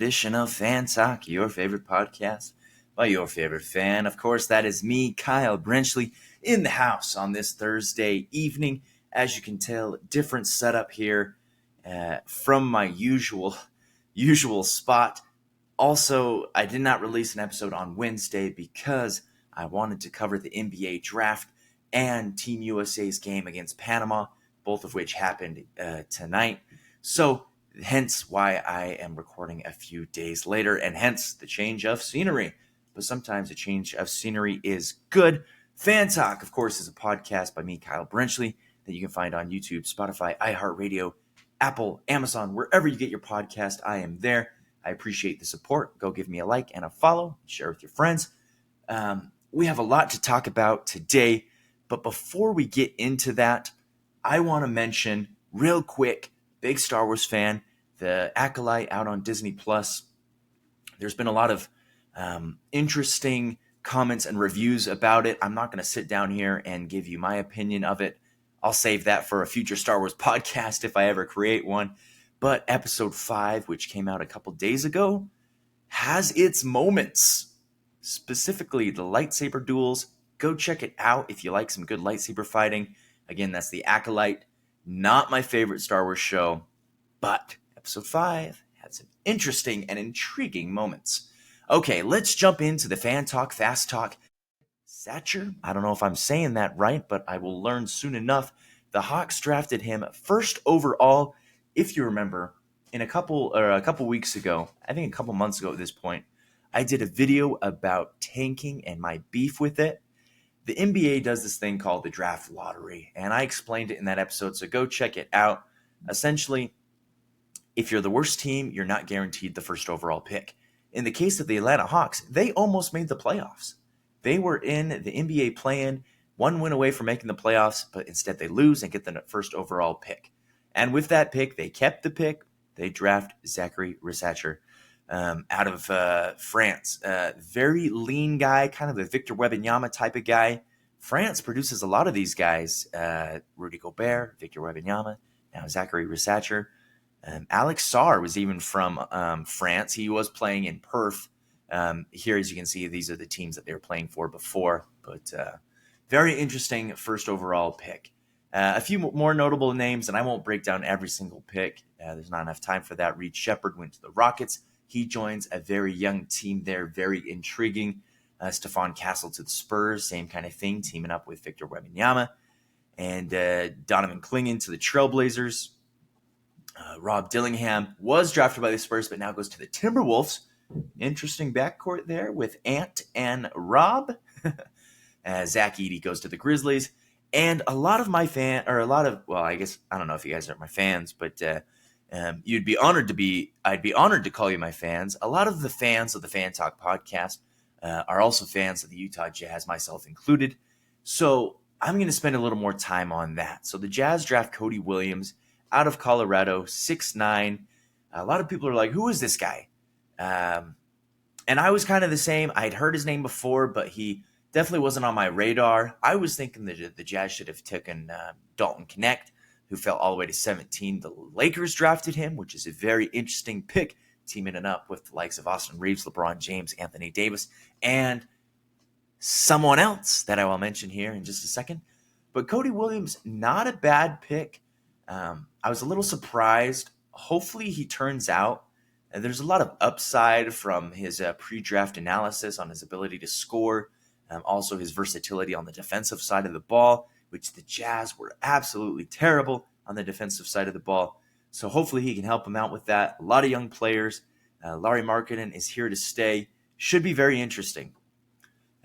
edition of Fan Talk, your favorite podcast by your favorite fan. Of course, that is me, Kyle Brenchley, in the house on this Thursday evening. As you can tell, different setup here from my usual spot. Also, I did not release an episode on Wednesday because I wanted to cover the NBA draft and Team USA's game against Panama, both of which happened tonight. So, hence why I am recording a few days later, and hence the change of scenery. But sometimes a change of scenery is good. Fan Talk, of course, is a podcast by me, Kyle Brenchley, that you can find on YouTube, Spotify, iHeartRadio, Apple, Amazon, wherever you get your podcast. I am there. I appreciate the support. Go give me a like and a follow. Share with your friends. We have a lot to talk about today. But before we get into that, I want to mention real quick, big Star Wars fan, the Acolyte out on Disney+. There's been a lot of interesting comments and reviews about it. I'm not going to sit down here and give you my opinion of it. I'll save that for a future Star Wars podcast if I ever create one. But episode 5, which came out a couple days ago, has its moments. Specifically, the lightsaber duels. Go check it out if you like some good lightsaber fighting. Again, that's the Acolyte. Not my favorite Star Wars show, but episode 5 had some interesting and intriguing moments. Okay, let's jump into the Fan Talk, Fast Talk. Satcher, I don't know if I'm saying that right, but I will learn soon enough. The Hawks drafted him first overall. If you remember, in a couple weeks ago, I think a couple months ago at this point, I did a video about tanking and my beef with it. The NBA does this thing called the draft lottery, and I explained it in that episode, so go check it out. Essentially, if you're the worst team, you're not guaranteed the first overall pick. In the case of the Atlanta Hawks, they almost made the playoffs. They were in the NBA play-in, one win away from making the playoffs, but instead they lose and get the first overall pick. And with that pick, they kept the pick. They draft Zachary Rissacher out of France. Very lean guy, kind of a Victor Wembanyama type of guy. France produces a lot of these guys. Rudy Gobert, Victor Wembanyama, now Zachary Rissacher. Alex Sarr was even from France. He was playing in Perth. Here, as you can see, these are the teams that they were playing for before. But very interesting first overall pick. A few more notable names, and I won't break down every single pick. There's not enough time for that. Reed Shepherd went to the Rockets. He joins a very young team there, very intriguing. Stephon Castle to the Spurs, same kind of thing, teaming up with Victor Wembanyama. And Donovan Clingan to the Trailblazers. Rob Dillingham was drafted by the Spurs, but now goes to the Timberwolves. Interesting backcourt there with Ant and Rob. Zach Edey goes to the Grizzlies. And I guess, I don't know if you guys are my fans, but I'd be honored to call you my fans. A lot of the fans of the Fan Talk podcast are also fans of the Utah Jazz, myself included. So I'm going to spend a little more time on that. So the Jazz draft Cody Williams out of Colorado, 6'9". A lot of people are like, who is this guy? And I was kind of the same. I'd heard his name before, but he definitely wasn't on my radar. I was thinking that the Jazz should have taken Dalton Knecht, who fell all the way to 17. The Lakers drafted him, which is a very interesting pick, teaming it up with the likes of Austin Reeves, LeBron James, Anthony Davis, and someone else that I will mention here in just a second. But Cody Williams, not a bad pick. I was a little surprised. Hopefully he turns out. There's a lot of upside from his pre-draft analysis on his ability to score. Also his versatility on the defensive side of the ball, which the Jazz were absolutely terrible on the defensive side of the ball. So hopefully he can help him out with that. A lot of young players. Lauri Markkanen is here to stay. Should be very interesting.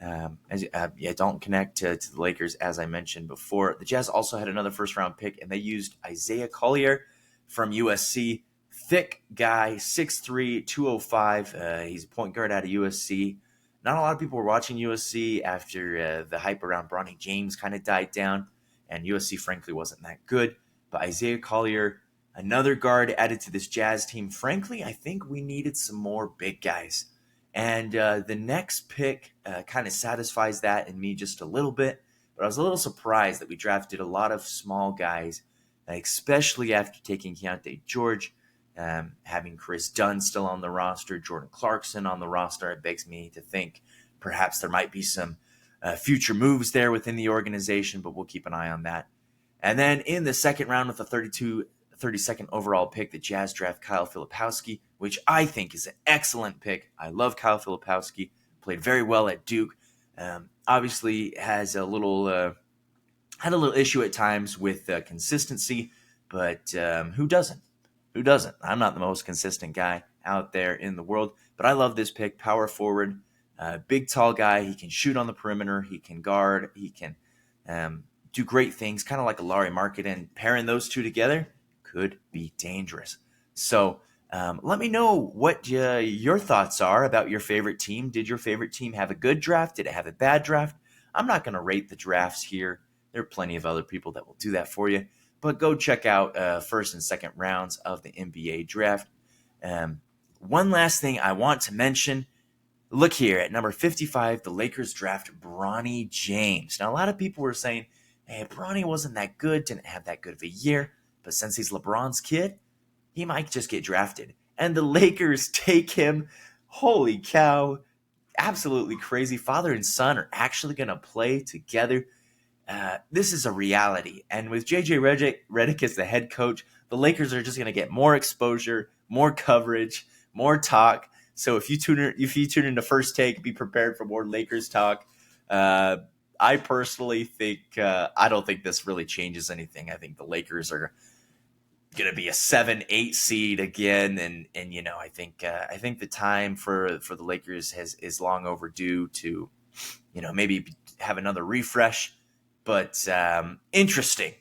Don't connect to the Lakers, as I mentioned before. The Jazz also had another first-round pick, and they used Isaiah Collier from USC. Thick guy, 6'3", 205. He's a point guard out of USC. Not a lot of people were watching USC after the hype around Bronny James kind of died down, and USC, frankly, wasn't that good. But Isaiah Collier, another guard added to this Jazz team. Frankly, I think we needed some more big guys. And the next pick kind of satisfies that in me just a little bit. But I was a little surprised that we drafted a lot of small guys, especially after taking Keontae George. Having Chris Dunn still on the roster, Jordan Clarkson on the roster, it begs me to think perhaps there might be some future moves there within the organization, but we'll keep an eye on that. And then in the second round with the 32nd overall pick, the Jazz draft Kyle Filipowski, which I think is an excellent pick. I love Kyle Filipowski, played very well at Duke. Obviously has had a little issue at times with consistency, but who doesn't? Who doesn't? I'm not the most consistent guy out there in the world, but I love this pick. Power forward, big, tall guy. He can shoot on the perimeter. He can guard. He can do great things, kind of like a Larry Markkanen. Pairing those two together could be dangerous. So let me know what your thoughts are about your favorite team. Did your favorite team have a good draft? Did it have a bad draft? I'm not going to rate the drafts here. There are plenty of other people that will do that for you. But go check out first and second rounds of the NBA draft. One last thing I want to mention. Look here at number 55, the Lakers draft Bronny James. Now, a lot of people were saying, hey, Bronny wasn't that good, didn't have that good of a year. But since he's LeBron's kid, he might just get drafted. And the Lakers take him. Holy cow. Absolutely crazy. Father and son are actually going to play together. This is a reality. And with JJ Redick as the head coach, the Lakers are just going to get more exposure, more coverage, more talk. So if you tune into First Take, be prepared for more Lakers talk. I personally think I don't think this really changes anything. I think the Lakers are going to be a 7-8 seed again, and I think the time for the Lakers is long overdue to maybe have another refresh. But interesting,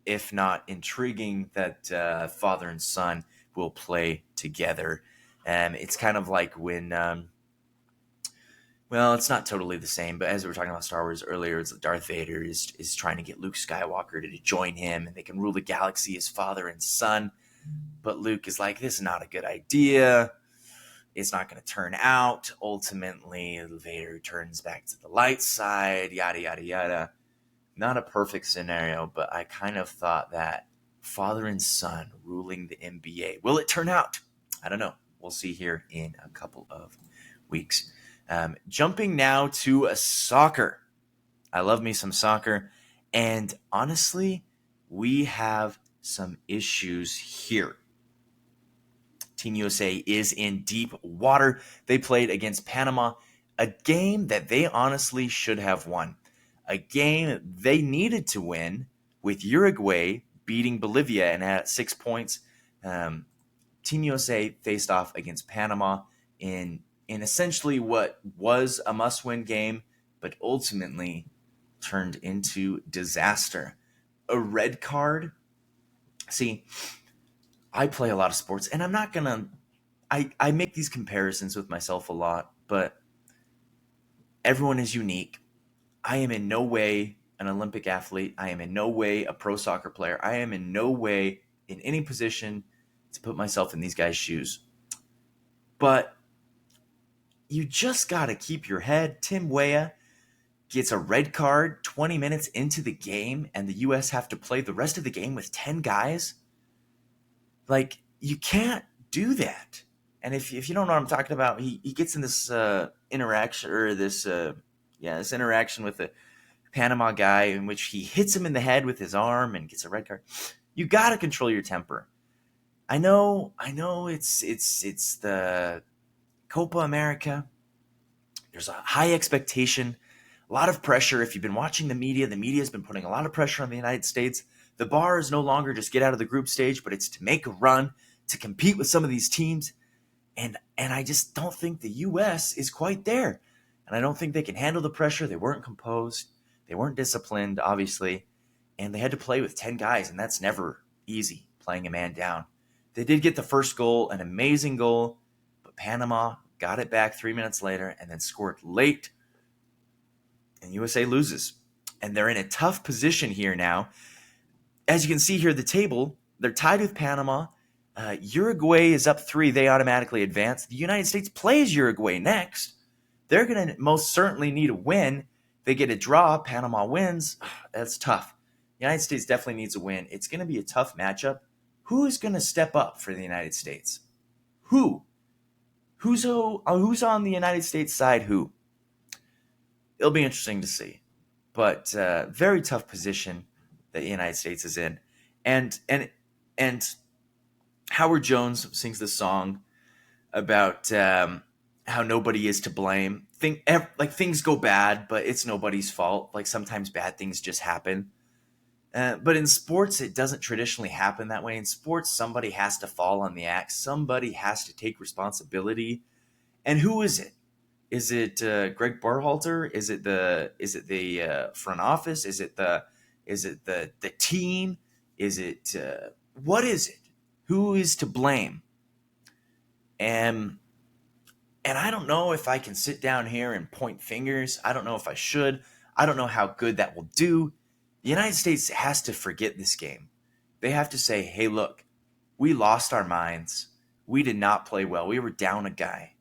if not intriguing, that father and son will play together. It's kind of like when, well, it's not totally the same, but as we were talking about Star Wars earlier, it's Darth Vader is trying to get Luke Skywalker to join him, and they can rule the galaxy as father and son. But Luke is like, this is not a good idea. It's not going to turn out. Ultimately, Vader turns back to the light side, yada, yada, yada. Not a perfect scenario, but I kind of thought that father and son ruling the NBA. Will it turn out? I don't know. We'll see here in a couple of weeks. Jumping now to soccer. I love me some soccer. And honestly, we have some issues here. Team USA is in deep water. They played against Panama, a game that they honestly should have won. A game they needed to win, with Uruguay beating Bolivia and at 6 points. Team USA faced off against Panama in essentially what was a must-win game, but ultimately turned into disaster. A red card. See, I play a lot of sports, and I'm not going to – I make these comparisons with myself a lot, but everyone is unique. I am in no way an Olympic athlete. I am in no way a pro soccer player. I am in no way in any position to put myself in these guys' shoes. But you just got to keep your head. Tim Weah gets a red card 20 minutes into the game, and the U.S. have to play the rest of the game with 10 guys. Like, you can't do that. And if you don't know what I'm talking about, he gets in this interaction or this interaction with the Panama guy in which he hits him in the head with his arm and gets a red card. You got to control your temper. I know it's the Copa America. There's a high expectation, a lot of pressure. If you've been watching the media has been putting a lot of pressure on the United States. The bar is no longer just get out of the group stage, but it's to make a run, to compete with some of these teams. And I just don't think the U.S. is quite there. And I don't think they can handle the pressure. They weren't composed. They weren't disciplined, obviously. And they had to play with 10 guys, and that's never easy, playing a man down. They did get the first goal, an amazing goal, but Panama got it back 3 minutes later and then scored late. And USA loses. And they're in a tough position here now. As you can see here, the table, they're tied with Panama. Uruguay is up 3. They automatically advance. The United States plays Uruguay next. They're going to most certainly need a win. They get a draw. Panama wins. That's tough. The United States definitely needs a win. It's going to be a tough matchup. who is going to step up for the United States? Who? Who's on the United States side? Who? It'll be interesting to see. But very tough position that the United States is in. And Howard Jones sings this song about how nobody is to blame. Things go bad, but it's nobody's fault. Like sometimes bad things just happen. But in sports, it doesn't traditionally happen that way. In sports, somebody has to fall on the axe. Somebody has to take responsibility. And who is it? Is it Greg Berhalter? Is it the front office? Is it the team? Is it what is it? Who is to blame? And I don't know if I can sit down here and point fingers. I don't know if I should. I don't know how good that will do. The United States has to forget this game. They have to say, hey, look, we lost our minds. We did not play well. We were down a guy.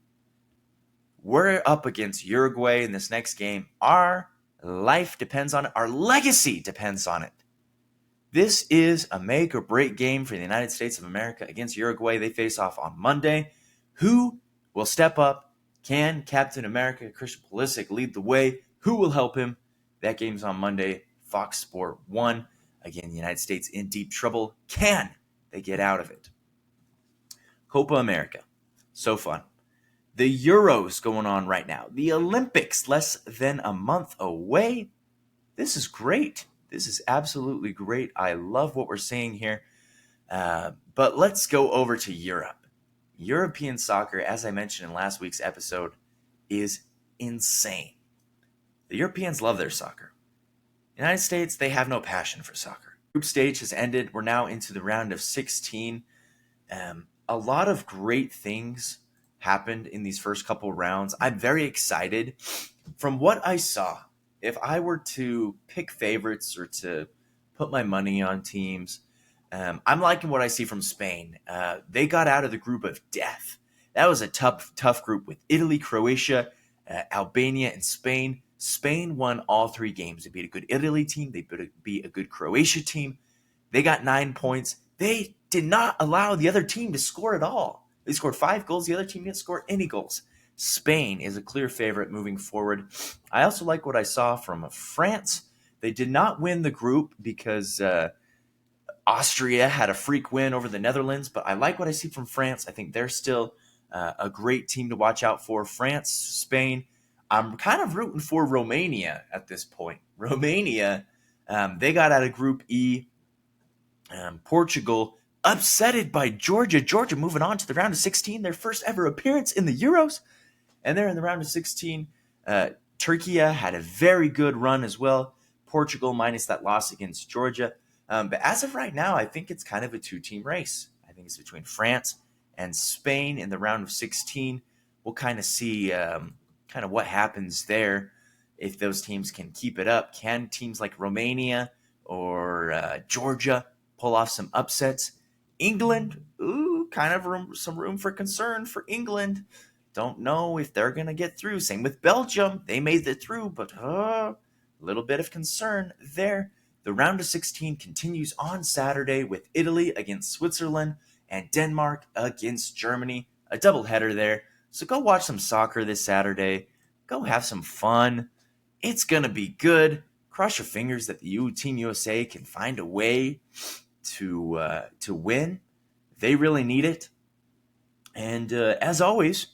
We're up against Uruguay in this next game. Our life depends on it. Our legacy depends on it. This is a make or break game for the United States of America against Uruguay. They face off on Monday. Who will step up? Can Captain America, Christian Pulisic, lead the way? Who will help him? That game's on Monday, Fox Sport 1. Again, the United States in deep trouble. Can they get out of it? Copa America. So fun. The Euros going on right now. The Olympics less than a month away. This is great. This is absolutely great. I love what we're seeing here. But let's go over to Europe. European soccer, as I mentioned in last week's episode, is insane. The Europeans love their soccer. The United States, they have no passion for soccer. Group stage has ended. We're now into the round of 16. A lot of great things happened in these first couple rounds. I'm very excited. From what I saw, if I were to pick favorites or to put my money on teams, I'm liking what I see from Spain. They got out of the group of death. That was a tough group with Italy, Croatia, Albania, and Spain. Spain won all 3 games. They beat a good Italy team. They beat a good Croatia team. They got 9 points. They did not allow the other team to score at all. They scored 5 goals. The other team didn't score any goals. Spain is a clear favorite moving forward. I also like what I saw from France. They did not win the group because Austria had a freak win over the Netherlands, but I like what I see from France. I think they're still a great team to watch out for. France, Spain. I'm kind of rooting for Romania at this point. Romania, they got out of Group E. Portugal upsetted by Georgia. Georgia moving on to the round of 16, their first ever appearance in the Euros. And they're in the round of 16. Turkey had a very good run as well. Portugal minus that loss against Georgia. But as of right now, I think it's kind of a 2-team race. I think it's between France and Spain in the round of 16. We'll kind of see kind of what happens there if those teams can keep it up. Can teams like Romania or Georgia pull off some upsets? England, kind of some room for concern for England. Don't know if they're going to get through. Same with Belgium. They made it through, but a little bit of concern there. The round of 16 continues on Saturday with Italy against Switzerland and Denmark against Germany. A doubleheader there. So go watch some soccer this Saturday. Go have some fun. It's going to be good. Cross your fingers that the Team USA can find a way to win. They really need it. And as always,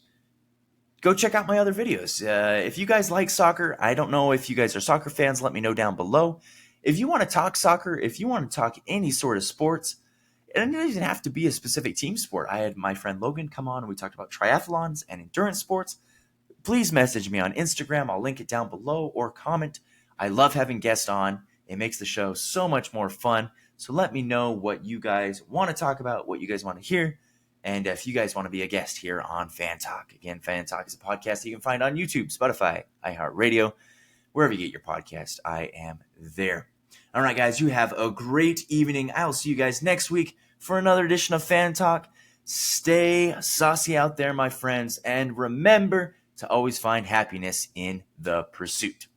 go check out my other videos. If you guys like soccer, I don't know if you guys are soccer fans, let me know down below. If you want to talk soccer, if you want to talk any sort of sports, and it doesn't have to be a specific team sport. I had my friend Logan come on and we talked about triathlons and endurance sports. Please message me on Instagram. I'll link it down below or comment. I love having guests on. It makes the show so much more fun. So let me know what you guys want to talk about, what you guys want to hear, and if you guys want to be a guest here on Fan Talk. Again, Fan Talk is a podcast you can find on YouTube, Spotify, iHeartRadio, wherever you get your podcast. I am there. All right, guys, you have a great evening. I'll see you guys next week for another edition of Fan Talk. Stay saucy out there, my friends, and remember to always find happiness in the pursuit.